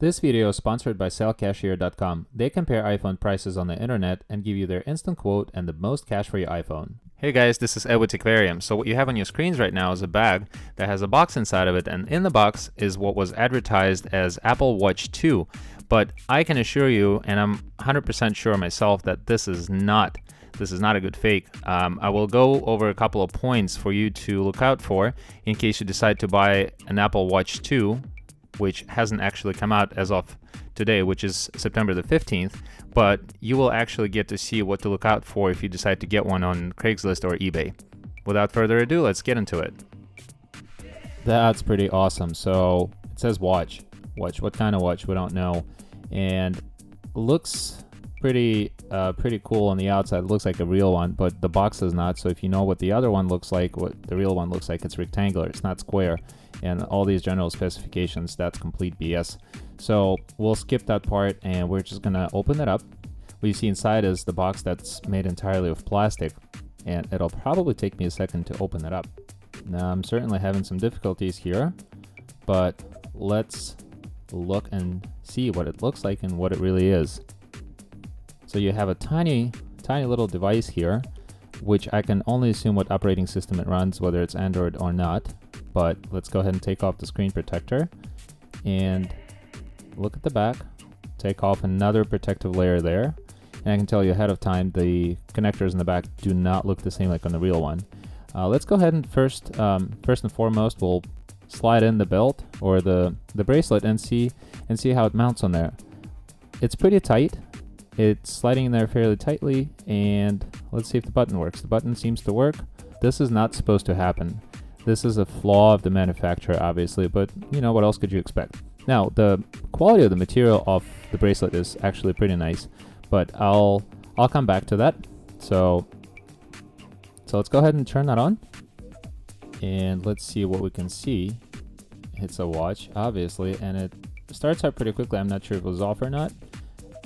This video is sponsored by sellcashier.com. They compare iPhone prices on the internet and give you their instant quote and the most cash for your iPhone. Hey guys, this is Ed with Aquarium. So what you have on your screens right now is a bag that has a box inside of it, and in the box is what was advertised as Apple Watch 2. But I can assure you, and I'm 100% sure myself, that this is not a good fake. I will go over a couple of points for you to look out for in case you decide to buy an Apple Watch 2, which hasn't actually come out as of today, which is September the 15th, but you will actually get to see what to look out for if you decide to get one on Craigslist or eBay. Without further ado, let's get into it. That's pretty awesome. So it says watch. What kind of watch? We don't know. And looks pretty cool on the outside. It looks like a real one, but the box is not. So if you know what the other one looks like, what the real one looks like, it's rectangular, it's not square. And all these general specifications, that's complete BS. So we'll skip that part and we're just gonna open it up. What you see inside is the box that's made entirely of plastic, and it'll probably take me a second to open it up. Now I'm certainly having some difficulties here, but let's look and see what it looks like and what it really is. So you have a tiny little device here, which I can only assume what operating system it runs, whether it's Android or not. But let's go ahead and take off the screen protector and look at the back. Take off another protective layer there. And I can tell you ahead of time, the connectors in the back do not look the same like on the real one. Let's go ahead and first and foremost, we'll slide in the belt or the bracelet and see how it mounts on there. It's pretty tight. It's sliding in there fairly tightly, and let's see if the button works. The button seems to work. This is not supposed to happen. This is a flaw of the manufacturer, obviously, but you know, what else could you expect? Now, the quality of the material of the bracelet is actually pretty nice, but I'll come back to that. So let's go ahead and turn that on, and let's see what we can see. It's a watch, obviously, and it starts out pretty quickly. I'm not sure if it was off or not.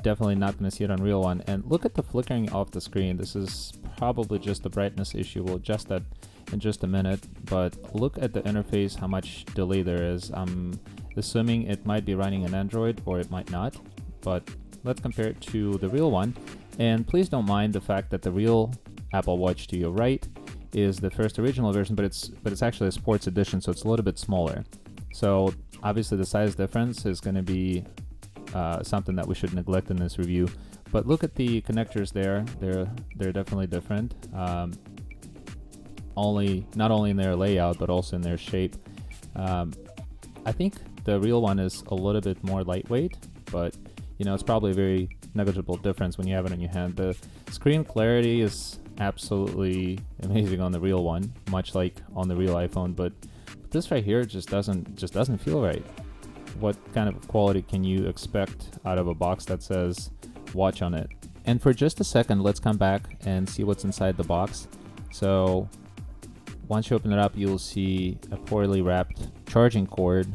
Definitely not going to see it on real one. And look at the flickering off the screen. This is probably just a brightness issue. We'll adjust that in just a minute, but look at the interface, how much delay there is. I'm assuming it might be running an Android or it might not, but let's compare it to the real one. And please don't mind the fact that the real Apple Watch to your right is the first original version, but it's actually a sports edition, so it's a little bit smaller. So obviously the size difference is going to be something that we should neglect in this review. But look at the connectors there. They're definitely different. Not only in their layout, but also in their shape. I think the real one is a little bit more lightweight, but you know, it's probably a very negligible difference when you have it in your hand. The screen clarity is absolutely amazing on the real one, much like on the real iPhone, but this right here just doesn't feel right. What kind of quality can you expect out of a box that says watch on it? And for just a second, let's come back and see what's inside the box. So once you open it up, you'll see a poorly wrapped charging cord.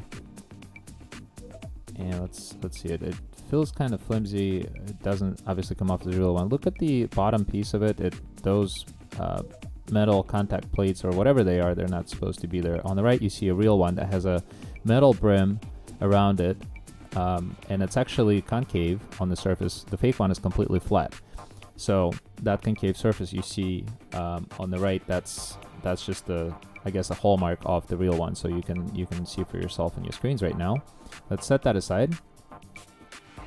And let's see it. It feels kind of flimsy. It doesn't obviously come off the real one. Look at the bottom piece of it. Those metal contact plates or whatever they are, they're not supposed to be there. On the right, you see a real one that has a metal brim around it, and it's actually concave on the surface. The fake one is completely flat. So that concave surface you see on the right, that's just I guess a hallmark of the real one. So you can see for yourself on your screens right now. Let's set that aside.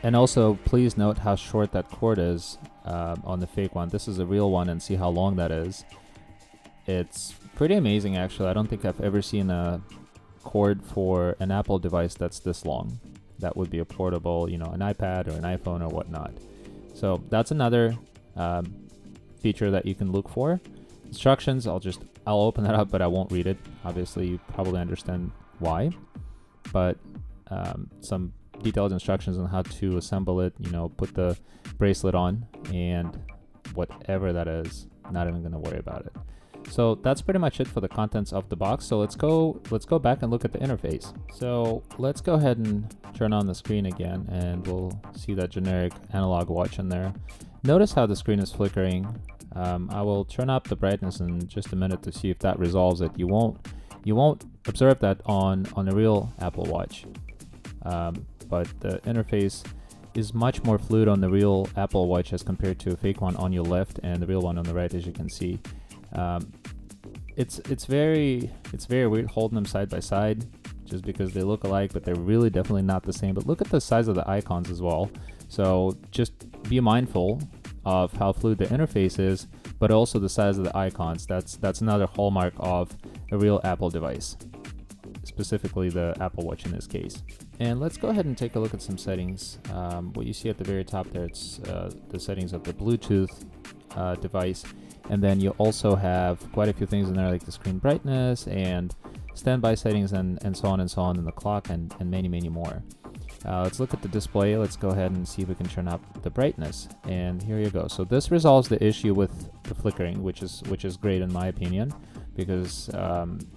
And also, please note how short that cord is on the fake one. This is a real one, and see how long that is. It's pretty amazing, actually. I don't think I've ever seen a cord for an Apple device that's this long. That would be a portable, you know, an iPad or an iPhone or whatnot. So that's another feature that you can look for. Instructions, I'll open that up, but I won't read it. Obviously, you probably understand why. But some detailed instructions on how to assemble it, you know, put the bracelet on, and whatever that is, not even going to worry about it. So that's pretty much it for the contents of the box. So let's go back and look at the interface. So let's go ahead and turn on the screen again, and we'll see that generic analog watch in there. Notice how the screen is flickering. I will turn up the brightness in just a minute to see if that resolves it. You won't observe that on a real Apple Watch. but the interface is much more fluid on the real Apple Watch as compared to a fake one on your left and the real one on the right, as you can see. It's very weird holding them side by side, just because they look alike, but they're really definitely not the same. But look at the size of the icons as well. So just be mindful of how fluid the interface is, but also the size of the icons. That's another hallmark of a real Apple device, specifically the Apple Watch in this case. And let's go ahead and take a look at some settings. What you see at the very top there, it's the settings of the Bluetooth device. And then you also have quite a few things in there, like the screen brightness and standby settings and so on and the clock and many more. Let's look at the display. Let's go ahead and see if we can turn up the brightness. And here you go. So this resolves the issue with the flickering, which is great in my opinion, because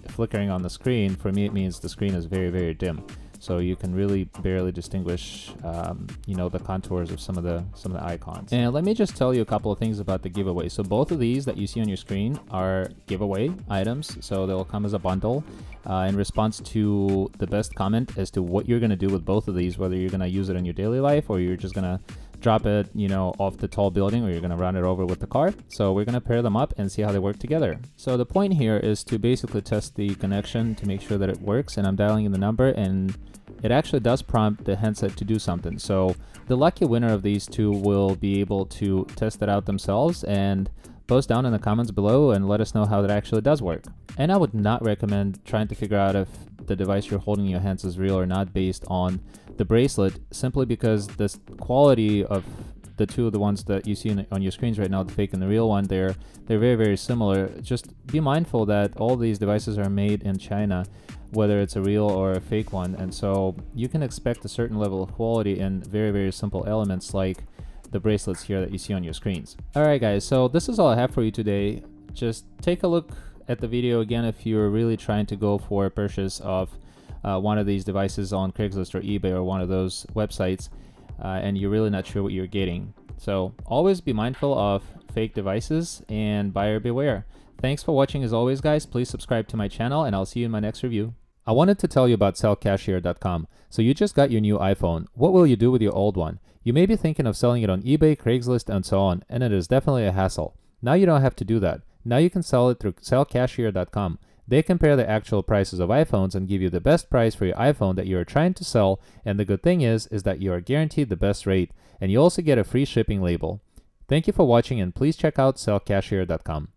flickering on the screen, for me, it means the screen is very dim. So you can really barely distinguish, the contours of some of the icons. And let me just tell you a couple of things about the giveaway. So both of these that you see on your screen are giveaway items. So they'll come as a bundle in response to the best comment as to what you're going to do with both of these, whether you're going to use it in your daily life or you're just going to drop it, off the tall building, or you're going to run it over with the car. So we're going to pair them up and see how they work together. So the point here is to basically test the connection to make sure that it works. And I'm dialing in the number, and it actually does prompt the handset to do something. So the lucky winner of these two will be able to test it out themselves and post down in the comments below and let us know how that actually does work. And I would not recommend trying to figure out if the device you're holding in your hands is real or not based on the bracelet, simply because the quality of the two of the ones that you see on your screens right now, the fake and the real one, they're very similar. Just be mindful that all these devices are made in China, whether it's a real or a fake one, and so you can expect a certain level of quality in very simple elements like the bracelets here that you see on your screens. Alright guys, so this is all I have for you today. Just take a look at the video again if you're really trying to go for a purchase of one of these devices on Craigslist or eBay or one of those websites, and you're really not sure what you're getting. So always be mindful of fake devices and buyer beware. Thanks for watching as always, guys. Please subscribe to my channel and I'll see you in my next review. I wanted to tell you about sellcashier.com. So you just got your new iPhone. What will you do with your old one? You may be thinking of selling it on eBay, Craigslist, and so on, and it is definitely a hassle. Now you don't have to do that. Now you can sell it through sellcashier.com. They compare the actual prices of iPhones and give you the best price for your iPhone that you are trying to sell, and the good thing is that you are guaranteed the best rate, and you also get a free shipping label. Thank you for watching, and please check out sellcashier.com.